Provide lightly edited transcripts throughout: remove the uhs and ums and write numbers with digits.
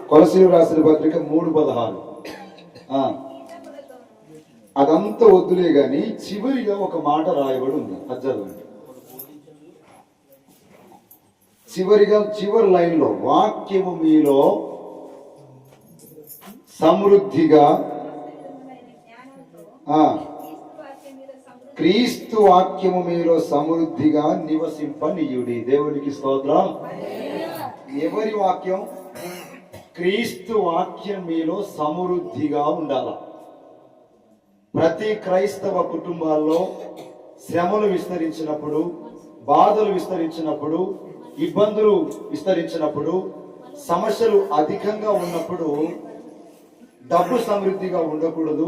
కొలసీలు రాసిన పత్రిక 3:16. అదంతా వద్దులే గాని చివరిగా ఒక మాట రాయబడి ఉంది, అది చదవండి. చివరి లైన్ లో వాక్యము మీలో సమృద్ధిగా, క్రీస్తు వాక్యము మీలో సమృద్ధిగా నివసింపనీయుడి. దేవునికి స్తోత్రం. ఎవరి వాక్యం? క్రీస్తు వాక్యం మీలో సమృద్ధిగా ఉండాల. ప్రతి క్రైస్తవ కుటుంబాల్లో శ్రమలు విస్తరించినప్పుడు, బాధలు విస్తరించినప్పుడు, ఇబ్బందులు విస్తరించినప్పుడు, సమస్యలు అధికంగా ఉన్నప్పుడు డబ్బు సమృద్ధిగా ఉండకూడదు,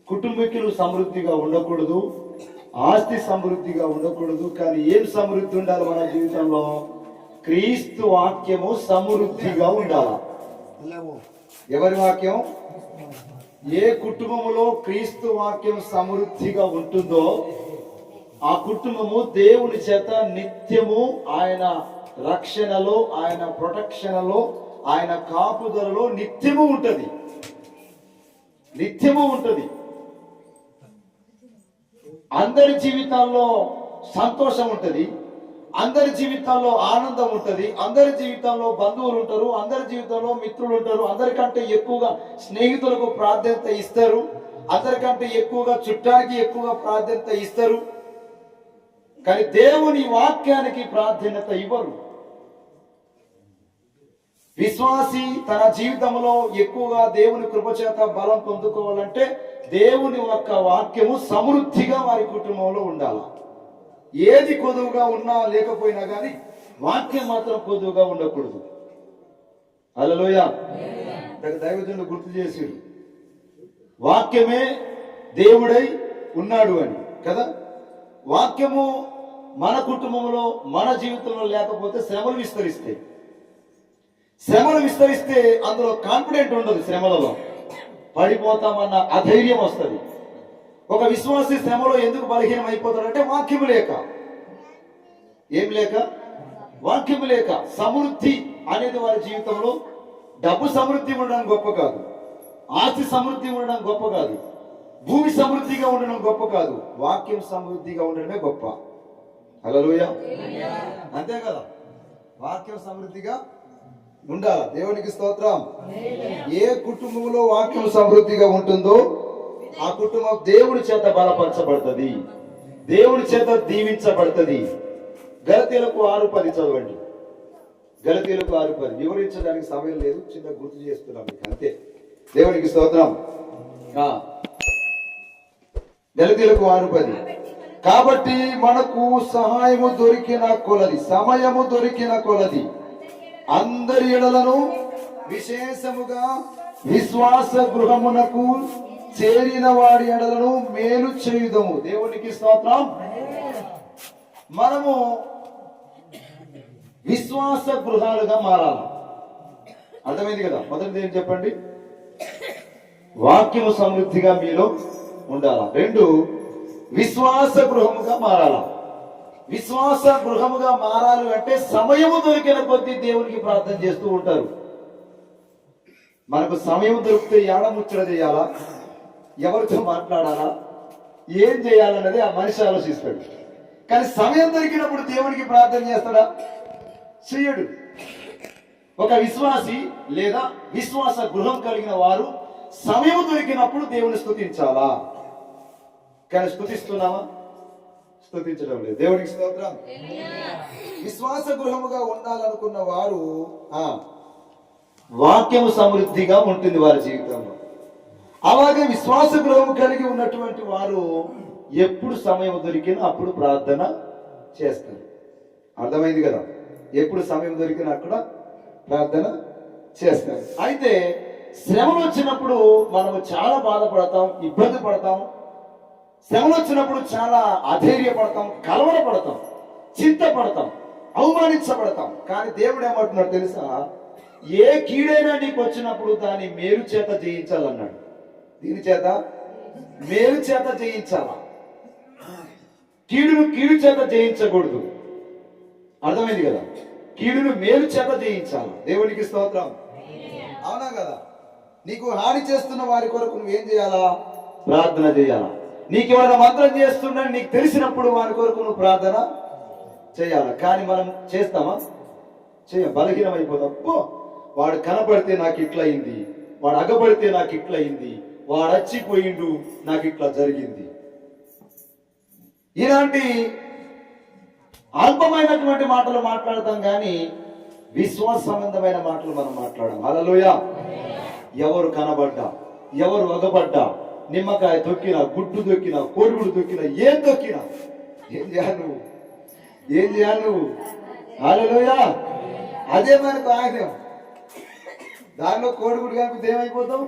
కుటుంబీకులు సమృద్ధిగా ఉండకూడదు, ఆస్తి సమృద్ధిగా ఉండకూడదు. కానీ ఏం సమృద్ధి ఉండాలి మన జీవితంలో? క్రీస్తు వాక్యము సమృద్ధిగా ఉండాలి. ఎవరి వాక్యం? ఏ కుటుంబములో క్రీస్తు వాక్యం సమృద్ధిగా ఉంటుందో ఆ కుటుంబము దేవుని చేత నిత్యము ఆయన రక్షణలో, ఆయన ప్రొటెక్షన్లో, ఆయన కాపుదలలో నిత్యము ఉంటది. నిత్యము ఉంటది. అందరి జీవితాల్లో సంతోషం ఉంటది, అందరి జీవితాల్లో ఆనందం ఉంటది, అందరి జీవితాల్లో బంధువులు ఉంటారు, అందరి జీవితంలో మిత్రులు ఉంటారు, అందరికంటే ఎక్కువగా స్నేహితులకు ప్రాధాన్యత ఇస్తారు, అందరికంటే ఎక్కువగా చుట్టానికి ఎక్కువగా ప్రాధాన్యత ఇస్తారు. కానీ దేవుని వాక్యానికి ప్రాధాన్యత ఇవ్వరు. విశ్వాసి తన జీవితంలో ఎక్కువగా దేవుని కృపచేత బలం పొందుకోవాలంటే దేవుని యొక్క వాక్యము సమృద్ధిగా వారి కుటుంబంలో ఉండాలి. ఏది కొదువుగా ఉన్నా లేకపోయినా కానీ వాక్యం మాత్రం కొదువుగా ఉండకూడదు. హల్లెలూయా. దైవజనులు గుర్తు చేసిరు, వాక్యమే దేవుడై ఉన్నాడు అని కదా. వాక్యము మన కుటుంబంలో, మన జీవితంలో లేకపోతే శ్రమలు విస్తరిస్తాయి. శ్రమలు విస్తరిస్తే అందులో కాన్ఫిడెంట్ ఉండదు, శ్రమలలో పడిపోతామన్న అధైర్యం వస్తుంది. ఒక విశ్వాసి శ్రమలో ఎందుకు బలహీనం అయిపోతాడంటే వాక్యము లేక. ఏం లేక? వాక్యము లేక. సమృద్ధి అనేది వారి జీవితంలో డబ్బు సమృద్ధి ఉండడం గొప్ప కాదు, ఆస్తి సమృద్ధి ఉండడం గొప్ప కాదు, భూమి సమృద్ధిగా ఉండడం గొప్ప కాదు, వాక్యం సమృద్ధిగా ఉండడమే గొప్ప. హల్లెలూయా. అంతే కదా, వాక్యం సమృద్ధిగా ఉండాలి. దేవునికి స్తోత్రం. ఏ కుటుంబంలో వాక్యం సమృద్ధిగా ఉంటుందో ఆ కుటుంబం దేవుడి చేత బలపరచబడుతుంది, దేవుడి చేత దీవించబడుతుంది. గలతీయులకు 6:10 చదవండి. గలతీయులకు 6:10 వివరించడానికి సమయం లేదు, చిన్న గుర్తు చేస్తున్నాం మీకు అంతే. దేవునికి స్తోత్రం. గలతీయులకు 6:10 కాబట్టి మనకు సహాయము దొరికిన కొలది, సమయము దొరికిన కొలది అందరి ఎడలను విశేషముగా విశ్వాస గృహమునకు చేరిన వారి ఎడలను మేలు చేయుదము. దేవునికి స్తోత్రం. మనము విశ్వాస గృహాలుగా మారాలి. అర్థమైంది కదా. మొదటిది ఏం చెప్పండి? వాక్యము సమృద్ధిగా మీలో ఉండాలా. 2 విశ్వాస గృహముగా మారాలా. విశ్వాస గృహముగా మారాలి అంటే సమయము దొరికిన కొద్దీ దేవునికి ప్రార్థన చేస్తూ ఉంటారు. మనకు సమయం దొరికితే ఏడ ముచ్చట చేయాలా, ఎవరితో మాట్లాడాలా, ఏం చేయాలన్నది ఆ మనిషి ఆలోచిస్తాడు. కానీ సమయం దొరికినప్పుడు దేవునికి ప్రార్థన చేస్తాడా? చెయ్యడు. ఒక విశ్వాసి లేదా విశ్వాస గృహం కలిగిన వారు సమయం దొరికినప్పుడు దేవుని స్తుతించాలా. కానీ స్తుతిస్తున్నామా? స్తుతించడం లేదు. దేవునికి స్తోత్రం. విశ్వాస గృహముగా ఉండాలనుకున్న వారు వాక్యము సమృద్ధిగా ఉంటుంది వారి జీవితంలో. అలాగే విశ్వాస గృహము కలిగి ఉన్నటువంటి వారు ఎప్పుడు సమయం దొరికినా అప్పుడు ప్రార్థన చేస్తారు. అర్థమైంది కదా. ఎప్పుడు సమయం దొరికినా అక్కడ ప్రార్థన చేస్తారు. అయితే శ్రమలు వచ్చినప్పుడు మనము చాలా బాధపడతాం, ఇబ్బంది పడతాం. శ్రమలు వచ్చినప్పుడు చాలా అధైర్యపడతాం, కలవరపడతాం, చింతపడతాం, అవమానించబడతాం. కానీ దేవుడు ఏమంటున్నాడు తెలుసా? ఏ కీడైనా నీకు వచ్చినప్పుడు దాన్ని మేలు చేత జయించాలన్నాడు. దీని చేత మేలు చేత జయించాలా. కీడును కీడు చేత జయించకూడదు. అర్థమైంది కదా. కీడును మేలు చేత జయించాలి. దేవునికి స్తోత్రం. అవునా కదా? నీకు హాని చేస్తున్న వారి కొరకు నువ్వేం చేయాలా? ప్రార్థన చేయాలా. నీకు ఎవరైనా మంత్రం చేస్తున్నా నీకు తెలిసినప్పుడు వారి కొరకు నువ్వు ప్రార్థన చేయాలి. కానీ మనం చేస్తామా? బలహీనమైపోతాం. వాడు కనపడితే నాకు ఇట్లయింది, వాడు అగబడితే నాకు ఇట్లయింది, వాడు అచ్చిపోయిండు, నాకు ఇట్లా జరిగింది. ఇలాంటి అల్పమైనటువంటి మాటలు మాట్లాడతాం కానీ విశ్వాస సంబంధమైన మాటలు మనం మాట్లాడడం. హల్లెలూయా. ఎవరు కనబడ్డా, ఎవరు అగబడ్డా, నిమ్మకాయ తొక్కినా, గుడ్డు తొక్కినా, కోడిగుడు తొక్కినా, ఏం తొక్కినా ఏం చేయాలి నువ్వు? హల్లెలూయా. అదే మనకు ఆయుధం. దానిలో కోడిగుడు కనిపితే ఏమైపోతావు?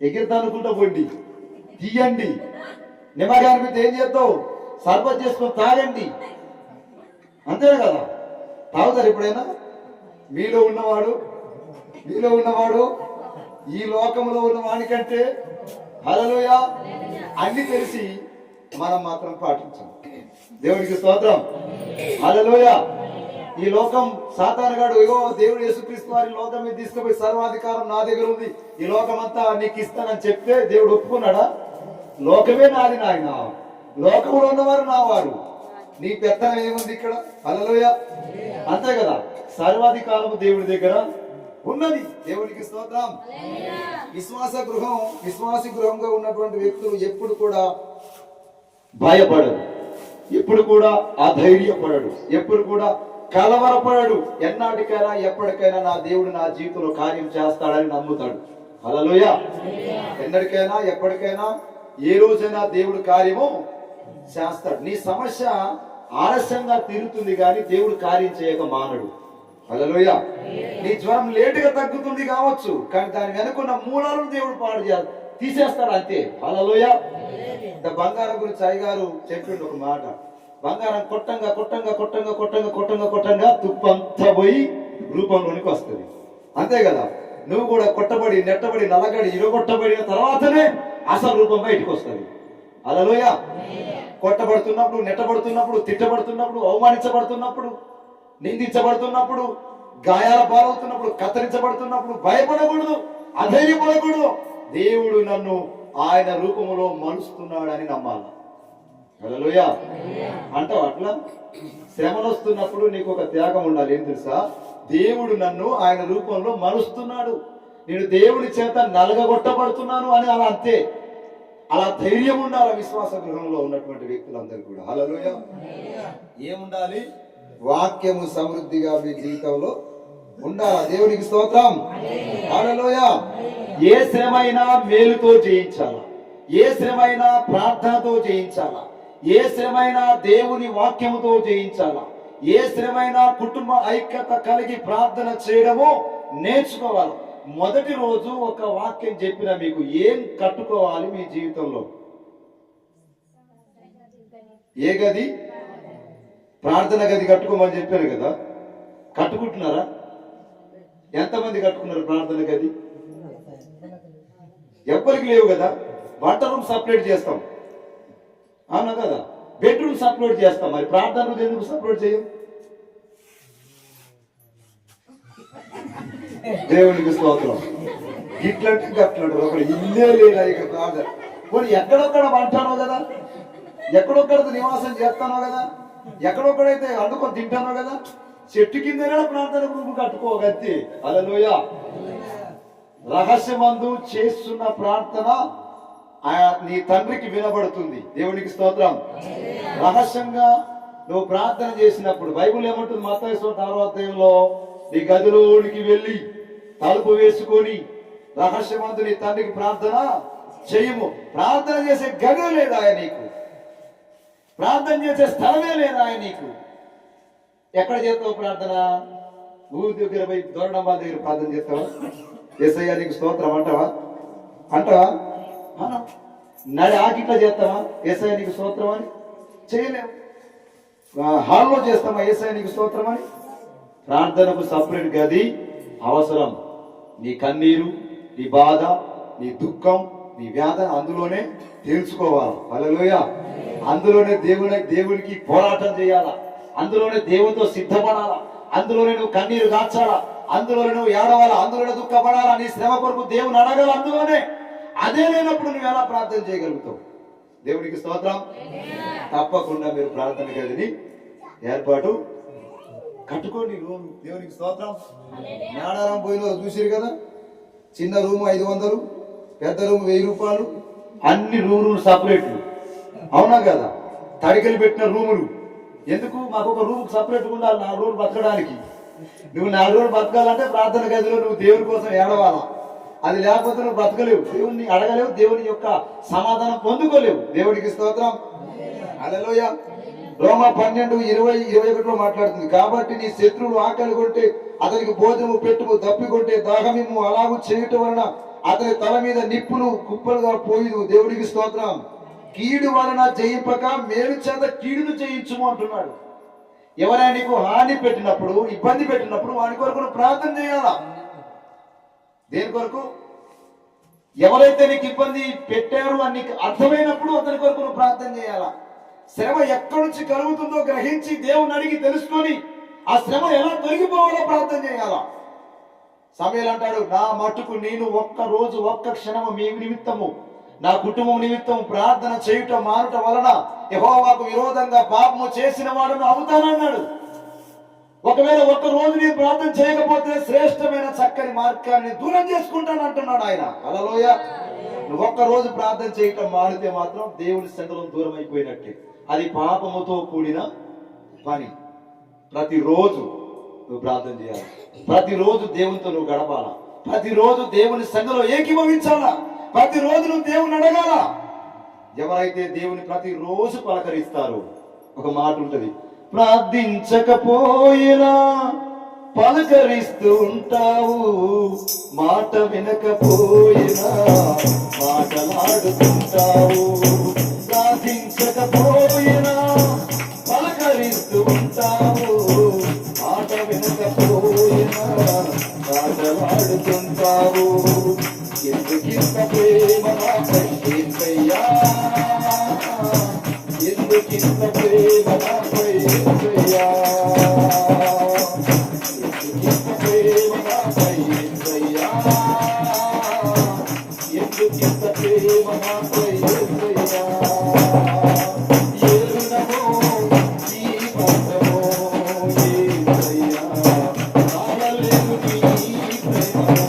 ఎగిరితా అనుకుంటా పోండి, తీయండి. నిమ్మకాయ కనిపితే ఏం చేస్తావు? సర్బత్ చేసుకొని తాగండి. అంతే కదా? తాగుతారు ఎప్పుడైనా? మీలో ఉన్నవాడు ఈ లోకంలో ఉన్న వానికంటే హల్లెలూయా అన్ని తెలిసి మనం మాత్రం పాటించాం. దేవునికి స్తోత్రం. హల్లెలూయా. ఈ లోకం సాతానుగాడు, ఇగో దేవుడు యేసుక్రీస్తు వారి లోకం మీద తీసుకుపోయి సర్వాధికారం నా దగ్గర ఉంది, ఈ లోకం అంతా నీకు ఇస్తానని చెప్తే దేవుడు ఒప్పుకున్నాడా? లోకమే నాది నాయన, లోకంలో ఉన్నవారు నా వారు, నీ పెత్తనం ఏముంది ఇక్కడ? హల్లెలూయా. అంతే కదా? సర్వాధికారము దేవుడి దగ్గర ఉన్నది. దేవునికి స్తోత్రం. విశ్వాసి గృహంగా ఉన్నటువంటి వ్యక్తులు ఎప్పుడు కూడా భయపడడు, ఎప్పుడు కూడా అధైర్యపడడు, ఎప్పుడు కూడా కలవరపడడు. ఎన్నాటికైనా ఎప్పటికైనా నా దేవుడు నా జీవితంలో కార్యం చేస్తాడని నమ్ముతాడు. హల్లెలూయా. ఎన్నటికైనా ఎప్పటికైనా ఏ రోజైనా దేవుడు కార్యము చేస్తాడు. నీ సమస్య ఆలస్యంగా తీరుతుంది కానీ దేవుడు కార్యం చేయక మానడు. హల్లెలూయా. నీ జ్వరం లేటుగా తగ్గుతుంది కావచ్చు, కానీ దాని వెనుకున్న మూలాలను దేవుడు పాడు చేయాలి, తీసేస్తాడు అంతే. హల్లెలూయా. బంగారం గురించి అయ్యగారు చెప్పిండు ఒక మాట. బంగారం కొట్టంగా తుప్పంతా పోయి రూపంలోనికి వస్తుంది. అంతే కదా? నువ్వు కూడా కొట్టబడి, నెట్టబడి, నలగడి, ఇరగొట్టబడిన తర్వాతనే అసలు రూపం బయటకు వస్తుంది. హల్లెలూయా. కొట్టబడుతున్నప్పుడు, నెట్టబడుతున్నప్పుడు, తిట్టబడుతున్నప్పుడు, అవమానించబడుతున్నప్పుడు, నిందించబడుతున్నప్పుడు, గాయాల పాలవుతున్నప్పుడు, కత్తిరించబడుతున్నప్పుడు భయపడకూడదు, అధైర్యపడకూడదు. దేవుడు నన్ను ఆయన రూపములో మలుస్తున్నాడని నమ్మాలి. హల్లెలూయా. అంటావు అట్లా? శ్రమలు వస్తున్నప్పుడు నీకు ఒక త్యాగం ఉండాలి. ఏం తెలుసా? దేవుడు నన్ను ఆయన రూపంలో మలుస్తున్నాడు, నేను దేవుని చేత నలగగొట్టబడుతున్నాను అని అలా అంతే. అలా ధైర్యం ఉండాలి విశ్వాస గృహంలో ఉన్నటువంటి వ్యక్తులందరూ కూడా. హల్లెలూయా. ఏముండాలి? వాక్యము సమృద్ధిగా మీ జీవితంలో ఉండాలి. దేవునికి స్తోత్రం. హల్లెలూయా. ఏ శ్రమైనా మేలుతో జయించాలా, ఏ శ్రమైనా ప్రార్థనతో జయించాలా, ఏ శ్రమైనా దేవుని వాక్యముతో జయించాలా, ఏ శ్రమైనా కుటుంబ ఐక్యత కలిగి ప్రార్థన చేయడము నేర్చుకోవాలి. మొదటి రోజు ఒక వాక్యం చెప్పిన మీకు ఏం కట్టుకోవాలి మీ జీవితంలో? ఏ గది? ప్రార్థన గది కట్టుకోమని చెప్పాను కదా. కట్టుకుంటున్నారా? ఎంతమంది కట్టుకున్నారు ప్రార్థన గది? ఎవ్వరికి లేవు కదా. వంట రూమ్ సపరేట్ చేస్తాం, అవునా కదా? బెడ్రూమ్ సపరేట్ చేస్తాం. మరి ప్రార్థన రూమ్ ఎందుకు సపరేట్ చేయం? దేవునికి స్తోత్రం. ఇట్లాంటి గట్లాంటి ఒకడు ఇల్లే లేదా ఇక ప్రార్థన. కొన్ని ఎక్కడొక్కడ వంటానో కదా, ఎక్కడొక్కడ నివాసం చేస్తానో కదా, ఎక్కడొక్కడైతే వండుకొని తింటానో కదా, చెట్టు కిందనే ప్రార్థన రూమ్ కట్టుకోగత్తి. హల్లెలూయా. రహస్యమందు చేస్తున్న ప్రార్థన నీ తండ్రికి వినబడుతుంది. దేవునికి స్తోత్రం. రహస్యంగా నువ్వు ప్రార్థన చేసినప్పుడు బైబిల్ ఏమంటుంది? మత్తయి 6వ అధ్యాయంలో నీ గదిలోనికి వెళ్ళి తలుపు వేసుకొని రహస్యమందు నీ తండ్రికి ప్రార్థన చేయము. ప్రార్థన చేసే గదే లేదా నీకు? ప్రార్థన చేసే స్థలమే లేదా నీకు? ఎక్కడ చేస్తావు ప్రార్థన? ఊరి దగ్గర పోయి దొరడంబాల దగ్గర ప్రార్థన చేస్తావా? యేసయ్యా నీకు స్తోత్రం అంటావా? నడి ఆకిట్లా చేస్తావా? యేసయ్యా నీకు స్తోత్రం అని చేయలేము. హాల్లో చేస్తామా యేసయ్యా నీకు స్తోత్రం అని? ప్రార్థనకు సపరేట్ గది అవసరం. నీ కన్నీరు, నీ బాధ, నీ దుఃఖం, నీ వేదన అందులోనే తెలుసుకోవాలి. హల్లెలూయా. అందులోనే దేవునికి పోరాటం చేయాలా. అందులోనే దేవునితో సిద్ధపడాలా, అందులోనే నువ్వు కన్నీరు కాచాలా, అందులోనే నువ్వు ఏడవాలా, అందులోనే దుఃఖపడాలా, నీ శ్రమ కొరకు దేవుని అడగాల అందులోనే. అదే లేనప్పుడు నువ్వు ఎలా ప్రార్థన చేయగలుగుతావు? దేవునికి స్తోత్రం. తప్పకుండా మీరు ప్రార్థన గదిని ఏర్పాటు కట్టుకోండి. రూమ్ దేవునికి స్తోత్రం. జ్ఞానారం పోయిన చూసిరు కదా, చిన్న రూము 500, పెద్ద రూము 1000 రూపాయలు, అన్ని రూములు సపరేట్లు. అవునా కదా? తడికలు పెట్టిన రూములు ఎందుకు? మాకు ఒక రూమ్ సపరేట్ ఉండాలి 4 రోజులు బతకడానికి. నువ్వు 4 రోజులు బతకాలంటే ప్రార్థన గదిలో నువ్వు దేవుని కోసం ఏడవాలా. అది లేకపోతే నువ్వు బ్రతకలేవు, దేవుణ్ణి అడగలేవు, దేవుని యొక్క సమాధానం పొందుకోలేవు. దేవుడికి స్తోత్రం. హల్లెలూయా. రోమా 12:20-21 మాట్లాడుతుంది. కాబట్టి నీ శత్రువులు ఆకలి కొంటే అతనికి భోజనము పెట్టుము, దప్పికొంటే దాహమిమ్ము, అలాగూ చేయటం వలన అతని తల మీద నిప్పులు కుప్పలుగా పోయిదు. దేవుడికి స్తోత్రం. కీడు వలన జయింపక మేలు చేత కీడును జయించుము అంటున్నాడు. ఎవరైనా నీకు హాని పెట్టినప్పుడు, ఇబ్బంది పెట్టినప్పుడు వాని కొరకు నువ్వు ప్రార్థన చేయాలా. దేని కొరకు? ఎవరైతే నీకు ఇబ్బంది పెట్టారు అని నీకు అర్థమైనప్పుడు అతని కొరకు నువ్వు ప్రార్థన చేయాలా. శ్రమ ఎక్కడి నుంచి కలుగుతుందో గ్రహించి దేవుని అడిగి తెలుసుకొని ఆ శ్రమ ఎలా తొలగిపోవాలో ప్రార్థన చేయాలా. సమయాలు అంటాడు, నా మట్టుకు నేను ఒక్క రోజు ఒక్క క్షణము మీ నిమిత్తము నా కుటుంబం నిమిత్తం ప్రార్థన చేయుట మానుట వలన యెహోవాకు విరోధంగా పాపము చేసిన వాడును అవుతానన్నాడు. ఒకవేళ ఒక్క రోజు నేను ప్రార్థన చేయకపోతే శ్రేష్టమైన చక్కని మార్గాన్ని దూరం చేసుకుంటాను అంటున్నాడు ఆయన. హల్లెలూయ. నువ్వు ఒక్క రోజు ప్రార్థన చేయటం మానితే మాత్రం దేవుని సన్నిధిలో దూరం అయిపోయినట్టే. అది పాపముతో కూడిన పని. ప్రతిరోజు నువ్వు ప్రార్థన చేయాలి, ప్రతిరోజు దేవునితో నువ్వు గడపాలా, ప్రతిరోజు దేవుని సన్నిధిలో ఏకీభవించాలా, ప్రతిరోజు నువ్వు దేవుని అడగాల. ఎవరైతే దేవుని ప్రతిరోజు పలకరిస్తారో ఒక మాట ఉంటది, ప్రార్థించకపోయినా పలకరిస్తూ ఉంటావు, మాట వినకపోయినా మాటలాడుతుంటావు. ప్రార్థించకపోయినా పలకరిస్తూ ఉంటావు, మాట వినకపోయినా మాటలాడుతుంటావు. ఎందుకింత ప్రేమ నాపై యేసయ్యా, ఎందుకింత ప్రేమ నాపై యేసయ్యా, ఎందుకింత ప్రేమ నాపై యేసయ్యా, ఎందుకింత ప్రేమ నాపై యేసయ్యా. ఏలునమో ఈ బంధమో యేసయ్యా, కానలేను నీ ప్రేమలో.